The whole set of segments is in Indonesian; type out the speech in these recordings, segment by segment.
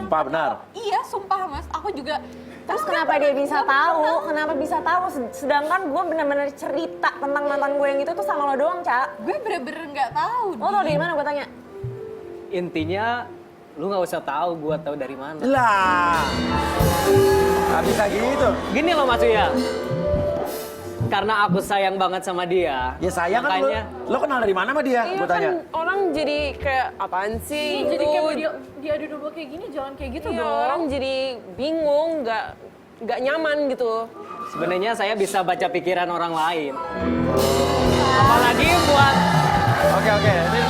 Sumpah benar? Iya, sumpah Mas. Aku juga. Terus kenapa dia bisa tahu? Kenapa bisa tahu? Sedangkan gue bener-bener cerita tentang mantan gue yang itu tuh sama lo doang, Cak. Gue bener-bener nggak tahu. Lo tau dari mana gue tanya? Intinya lu nggak usah tahu, gua tahu dari mana. Lah, nggak bisa gitu. Gini loh Mas Uya. Karena aku sayang banget sama dia. Ya sayang kan makanya, lo kenal dari mana sama dia? Iya Gue tanya. kan orang jadi kayak apaan sih? Iya, jadi kayak dia adu domba kayak gini, jangan kayak gitu Iya, dong. orang jadi bingung, nggak nyaman gitu. sebenarnya saya bisa baca pikiran orang lain. Apalagi buat Oke, ini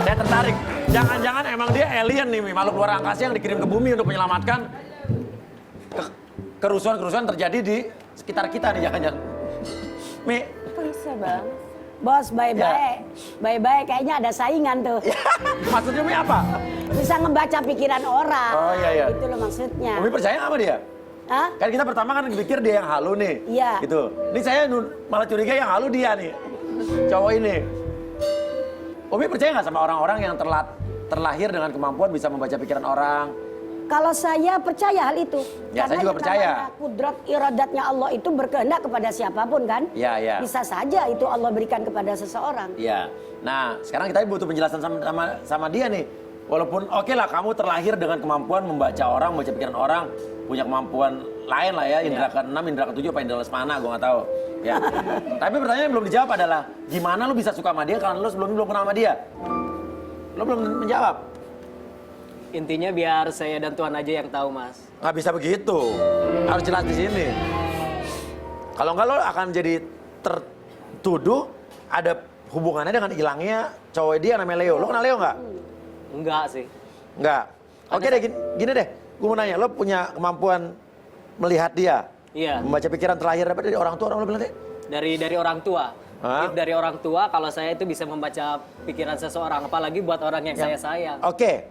saya tertarik. Jangan-jangan emang dia alien nih, Mi, makhluk luar angkasa yang dikirim ke bumi untuk menyelamatkan kerusuhan-kerusuhan terjadi di sekitar kita nih, jangan-jangan. Mi. Bisa, Bang. Bos, bye-bye. Bye-bye, kayaknya ada saingan tuh. Maksudnya Mi apa? Bisa ngebaca pikiran orang. Oh iya. Itu loh maksudnya. Umi percaya nggak sama dia? Hah? Kan kita pertama kan pikir dia yang halu nih. Iya. Gitu. Ini saya malah curiga yang halu dia nih. Cowok ini. Umi percaya nggak sama orang-orang yang terlahir dengan kemampuan bisa membaca pikiran orang? Kalau saya percaya hal itu. Ya, saya juga percaya. Karena kudrat iradatnya Allah itu berkehendak kepada siapapun kan? Iya. Bisa saja itu Allah berikan kepada seseorang. Iya. Nah, sekarang kita butuh penjelasan sama dia nih. Walaupun oke lah kamu terlahir dengan kemampuan membaca orang, membaca pikiran orang, punya kemampuan lain lah ya, indra ke-6, indra ke-7, apa indra lesmana, gue nggak tahu. Ya. Tapi pertanyaan yang belum dijawab adalah gimana lu bisa suka sama dia kalau lu sebelumnya belum kenal sama dia? Lu belum menjawab. intinya biar saya dan Tuhan aja yang tahu, Mas. Nggak bisa begitu. Harus jelas di sini. Kalau nggak lo akan jadi tertuduh ada hubungannya dengan hilangnya cowok dia namanya Leo. Lo kenal Leo nggak? Enggak sih. Nggak. Oke deh, gini deh. Gue mau nanya, lo punya kemampuan melihat dia? Iya. Membaca pikiran terlahir apa dari orang tua, orang lo bilang deh? Dari orang tua. Hah? Dari orang tua kalau saya itu bisa membaca pikiran seseorang, apalagi buat orang yang saya sayang. Oke.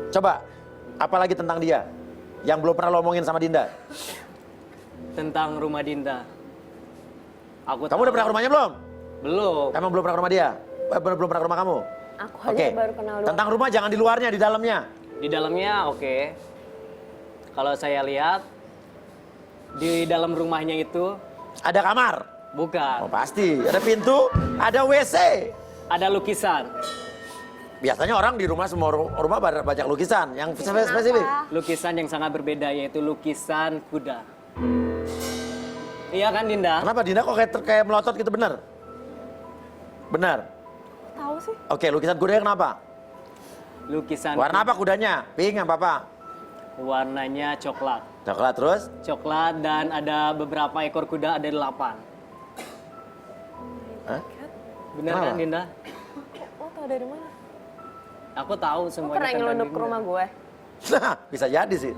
Coba, apalagi tentang dia yang belum pernah lo omongin sama Dinda? Tentang rumah Dinda. Kamu udah pernah ke rumahnya belum? Belum. Emang belum pernah ke rumah dia? Belum pernah ke rumah kamu? Aku aja baru kenal lu. Tentang rumah jangan di luarnya, di dalamnya. Di dalamnya oke. Kalau saya lihat di dalam rumahnya itu Ada kamar? bukan. Oh pasti. Ada pintu, ada WC. Ada lukisan. Biasanya orang di rumah, semua rumah banyak lukisan. Yang spesifik. Lukisan yang sangat berbeda yaitu lukisan kuda. Iya kan Dinda? Kenapa Dinda kok kayak melotot gitu, bener? Bener? Tahu sih. Oke, lukisan kudanya kenapa? Lukisan Warna apa kudanya? Pink apa? warnanya coklat. Coklat terus? Coklat dan ada beberapa ekor kuda, ada 8. Hah? Bener Kenapa? kan Dinda? Lo tau dari mana? Aku tahu Lo semuanya pernah tentang nyelundup ke Dinda. rumah gue? Nah, bisa jadi sih.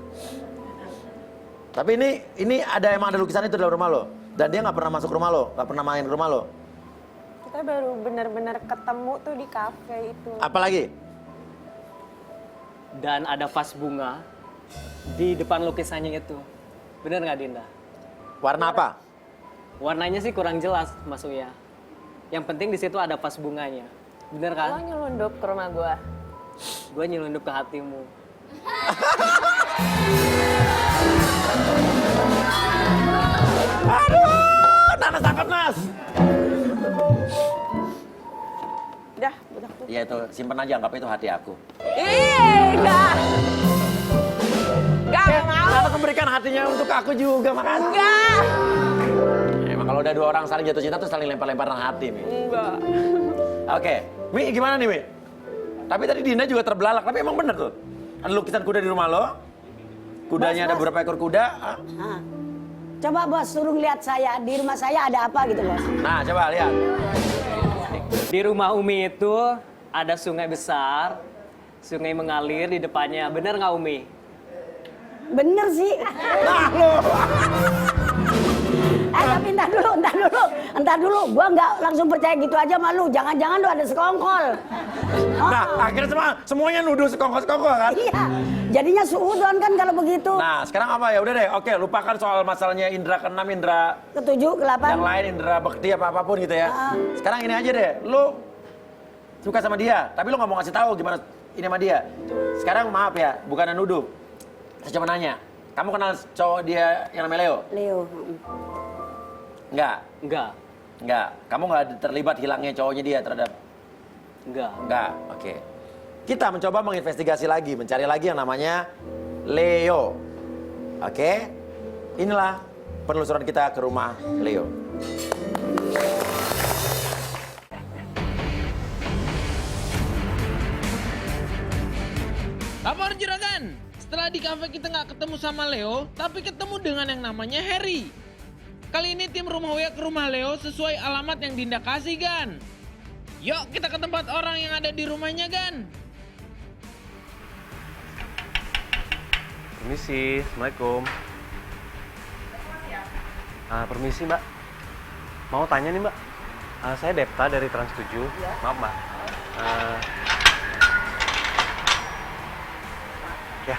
Tapi ini emang ada lukisan itu dalam rumah lo? Dan dia nggak pernah masuk rumah lo? Nggak pernah main ke rumah lo? Kita baru bener-bener ketemu tuh di kafe itu. Apalagi? Dan ada vas bunga di depan lukisannya itu. Bener nggak Dinda? Warna apa? Warnanya sih kurang jelas Mas Uya. Yang penting di situ ada vas bunganya. Bener Lo kan? nyelundup ke rumah gue? Gue nyelundup ke hatimu. Aduh, Nanas tangkap Nas. Udah, udah. Iya itu, simpen aja, anggap itu hati aku. Enggak. Enggak mau. Nanas memberikan hatinya untuk aku juga, makasih. Enggak. Emang kalau udah dua orang saling jatuh cinta tuh saling lempar-lemparan hati, Mi. Enggak. Oke, Mi gimana nih, Mi? Tapi tadi Dinda juga terbelalak, tapi emang bener tuh. Ada lukisan kuda di rumah lo. Kudanya ada Bos. beberapa ekor kuda. Hah. Coba bos, suruh lihat saya, di rumah saya ada apa gitu bos. Nah, coba lihat. Di rumah Umi itu ada sungai besar. Sungai mengalir di depannya. Bener nggak Umi? Bener sih. Nah, lo. Tapi entar dulu. Gua nggak langsung percaya gitu aja malu. Jangan-jangan lu ada sekongkol. Nah, akhirnya semuanya nuduh sekongkol-sekongkol kan? Iya, jadinya suudon kan kalau begitu. Nah, sekarang apa ya? Udah deh, oke, lupakan soal masalahnya indra ke-6, indra Ke-7, ke-8. yang lain, indra bekti apapun gitu ya. Sekarang ini aja deh, lu suka sama dia, tapi lu nggak mau ngasih tahu gimana ini sama dia. Sekarang maaf ya, bukan nuduh. Saya cuma nanya, kamu kenal cowok dia yang namanya Leo? Leo. Enggak. Enggak. Kamu nggak terlibat hilangnya cowoknya dia terhadap? Enggak. Oke. Kita mencoba menginvestigasi lagi, mencari lagi yang namanya Leo. Oke. Inilah penelusuran kita ke rumah Leo. Lapor juragan, setelah di kafe kita nggak ketemu sama Leo, tapi ketemu dengan yang namanya Harry. Kali ini tim Rumah Uya ke rumah Leo sesuai alamat yang Dinda kasih, Gan. Yuk kita ke tempat orang yang ada di rumahnya, Gan. Permisi, Assalamualaikum. Permisi Mbak, mau tanya nih Mbak. Saya Depta dari Trans7. Maaf Mbak. Ya.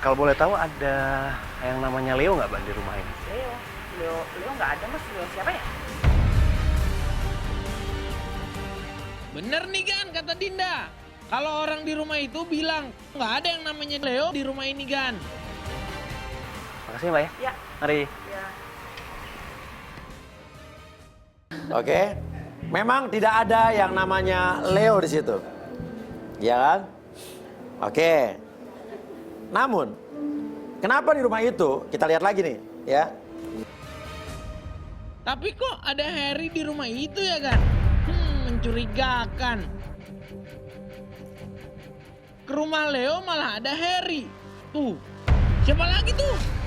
Kalau boleh tahu ada yang namanya Leo nggak Mbak di rumah ini? Leo nggak ada mas. Leo siapa ya? Bener nih, Gan, kata Dinda. Kalau orang di rumah itu bilang nggak ada yang namanya Leo di rumah ini, Gan. Makasih Mbak ya. Ya. Mari. Ya. Oke. Memang tidak ada yang namanya Leo di situ. Ya kan? Oke. Namun, kenapa di rumah itu, kita lihat lagi nih, ya. Tapi kok ada Harry di rumah itu ya, Gan? Mencurigakan. Ke rumah Leo malah ada Harry. Tuh, siapa lagi tuh?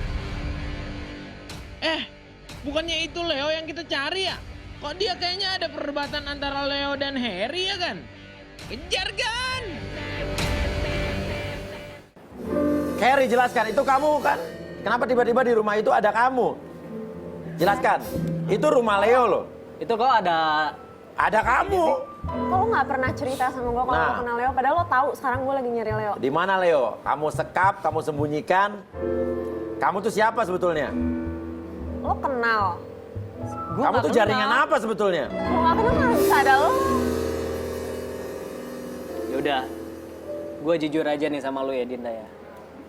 Bukannya itu Leo yang kita cari ya? Kok dia kayaknya ada perdebatan antara Leo dan Harry ya, Gan? Kejar, Gan! Harry, jelaskan, itu kamu kan? Kenapa tiba-tiba di rumah itu ada kamu? Jelaskan, itu rumah Leo loh. Itu kok ada Ada kamu. Kok lo nggak pernah cerita sama gue kalau lo kenal Leo? Padahal lo tahu sekarang gue lagi nyari Leo. Di mana Leo? Kamu sekap, kamu sembunyikan. Kamu tuh siapa sebetulnya? Lo kenal. Kamu tuh jaringan apa sebetulnya? Lo nggak kenal kan bisa ada lo. Yaudah, gue jujur aja nih sama lu ya Dinda ya.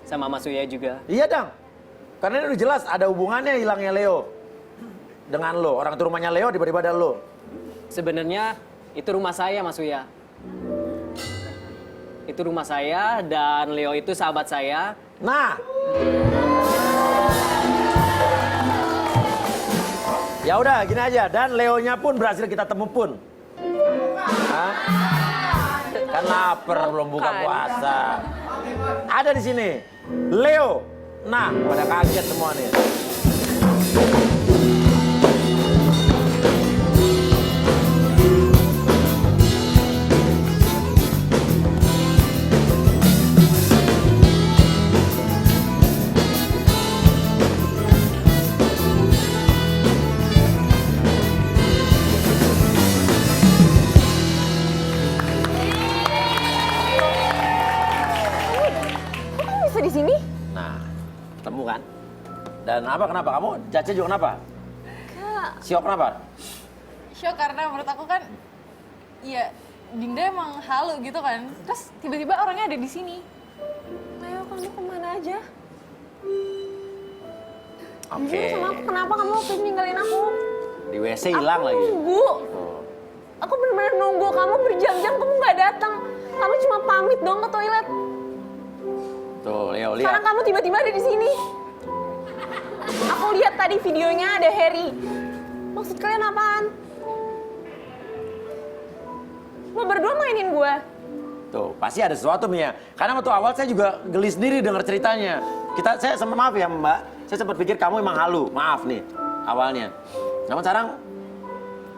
Sama Mas Uya juga. Iya dong. Karena ini udah jelas ada hubungannya hilangnya Leo dengan lo. Orang itu rumahnya Leo, tiba-tiba ada lo. Sebenarnya itu rumah saya Mas Uya. Itu rumah saya dan Leo itu sahabat saya. Nah. Ya udah, gini aja. Dan Leonya pun berhasil kita temu pun. Hah? Kan lapar, belum buka puasa. Ada di sini. Leo. Nah, pada kaget semua nih. Kok kamu bisa di sini? Nah, ketemu kan? Dan apa kenapa? Kamu Caca juga kenapa? Siok kenapa? Shock karena menurut aku kan, ya Dinda emang halu gitu kan. Terus tiba-tiba orangnya ada di sini. Leo, kamu kemana aja? Oke. Jujur sama aku, kenapa kamu waktu itu ninggalin aku? Di WC hilang lagi. Nunggu. Aku benar-benar nunggu kamu berjam-jam, kamu nggak datang. Kamu cuma pamit dong ke toilet. Tuh, Leo lihat. Sekarang kamu tiba-tiba ada di sini. Aku lihat tadi videonya ada Harry. Maksud kalian apaan? Lo berdua mainin gue. Tuh, pasti ada sesuatu Mia. Karena waktu awal saya juga geli sendiri dengar ceritanya. Saya sempat maaf ya Mbak. Saya sempat pikir kamu emang halu. Maaf nih, awalnya. Namun sekarang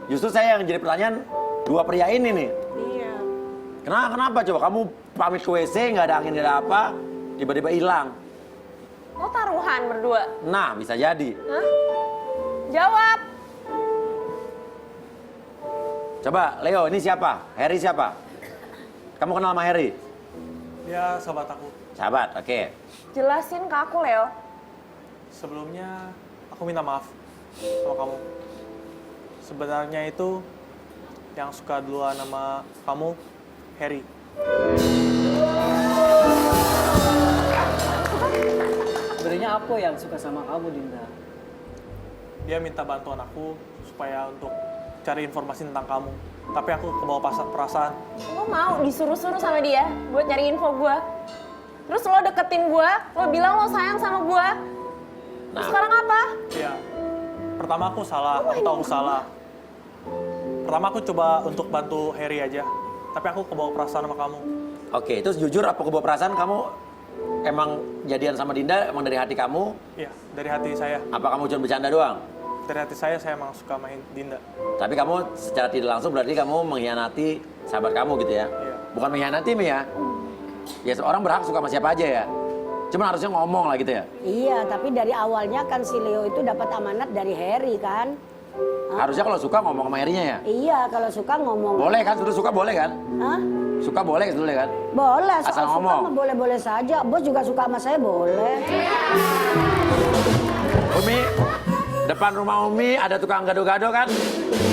justru saya yang jadi pertanyaan dua pria ini nih. Iya. Kenapa coba kamu pamit ke WC nggak ada angin nggak ada apa, tiba-tiba hilang. Lo taruhan berdua. Nah, bisa jadi. Hah? Jawab. Coba Leo, ini siapa? Harry siapa? Kamu kenal sama Harry? Dia sahabat aku. Sahabat, oke. Jelasin ke aku, Leo. Sebelumnya aku minta maaf sama kamu. Sebenarnya itu yang suka duluan sama kamu Harry. Sebenarnya apa yang suka sama kamu, Dinda? Dia minta bantuan aku supaya untuk cari informasi tentang kamu. Tapi aku kebawa perasaan. Lo mau disuruh-suruh sama dia buat nyari info gue. Terus lo deketin gue, lo bilang lo sayang sama gue. Terus sekarang apa? Iya. Pertama aku salah, aku tahu aku salah. Pertama aku coba untuk bantu Harry aja. Tapi aku kebawa perasaan sama kamu. Oke, terus jujur apa kebawa perasaan kamu emang jadian sama Dinda emang dari hati kamu? Iya, dari hati saya. Apa kamu cuma bercanda doang? Dari hati saya emang suka main Dinda. Tapi kamu secara tidak langsung berarti kamu mengkhianati sahabat kamu gitu ya? Iya. Bukan mengkhianati Mi ya? Ya seorang berhak suka sama siapa aja ya. Cuman harusnya ngomong lah gitu ya. Iya, tapi dari awalnya kan si Leo itu dapat amanat dari Harry kan. Harusnya kalau suka ngomong sama Harry-nya ya. Iya, kalau suka ngomong. Boleh kan? Sudah suka boleh kan? Hah? Suka boleh sebetulnya kan? Boleh, Asal soal suka ngomong. mah boleh-boleh saja. Bos juga suka sama saya, boleh. Umi, depan rumah Umi ada tukang gado-gado kan?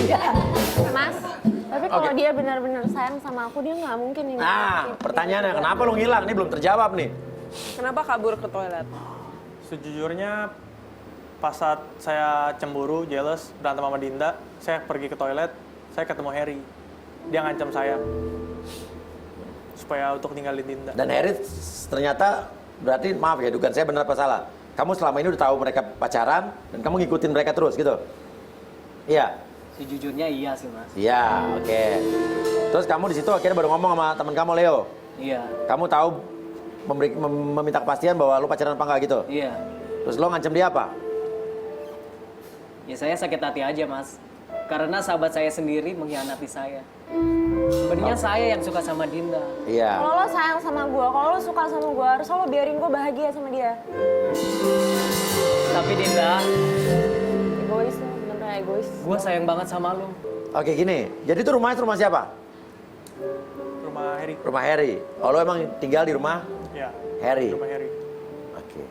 Iya. Mas, tapi kalau Oke. dia benar-benar sayang sama aku, dia nggak mungkin ini. Nah, pertanyaannya kenapa lu ngilang? Ini belum terjawab nih. Kenapa kabur ke toilet? Sejujurnya pas saat saya cemburu, jealous, berantem sama Dinda, saya pergi ke toilet, saya ketemu Harry. Dia ngancam saya supaya untuk ninggalin Dinda. Dan Harry ternyata berarti maaf ya, dugaan saya benar apa salah. Kamu selama ini udah tahu mereka pacaran dan kamu ngikutin mereka terus gitu? Iya. Sejujurnya iya sih, Mas. Iya, oke. Terus kamu di situ akhirnya baru ngomong sama teman kamu Leo. Iya. Kamu tahu meminta kepastian bahwa lu pacaran apa enggak gitu? Iya. Terus lo ngancam dia apa? Ya saya sakit hati aja, Mas. Karena sahabat saya sendiri mengkhianati saya. Sebenarnya saya yang suka sama Dinda. Iya. Kalau lo sayang sama gue, kalau lo suka sama gue, harus lo biarin gue bahagia sama dia. Tapi Dinda, Egois lo, bener-bener egois. gue sayang banget sama lu. Oke gini, jadi itu rumahnya rumah siapa? Rumah Harry. Rumah Harry. Oh lo emang tinggal di rumah Ya, Harry? rumah Harry. Oke.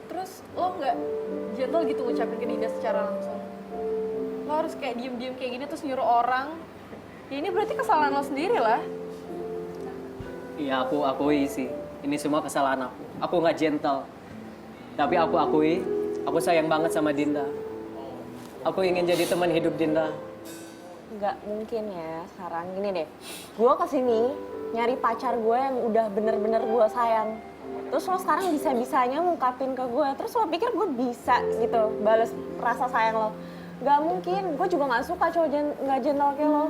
Terus lo nggak gentle gitu ngucapin ke Dinda secara langsung? Lo harus kayak diem-diem kayak gini terus nyuruh orang. Ya ini berarti kesalahan lo sendiri lah. Iya, aku akui sih. Ini semua kesalahan aku. Aku nggak gentle. Tapi aku akui, aku sayang banget sama Dinda. Aku ingin jadi teman hidup Dinda. Nggak mungkin ya sekarang. Gini deh, gue kesini nyari pacar gue yang udah bener-bener gue sayang. Terus lo sekarang bisa-bisanya ngungkapin ke gue. Terus lo pikir gue bisa gitu bales rasa sayang lo? Nggak mungkin, gue juga nggak suka cowok nggak gentle kayak lo.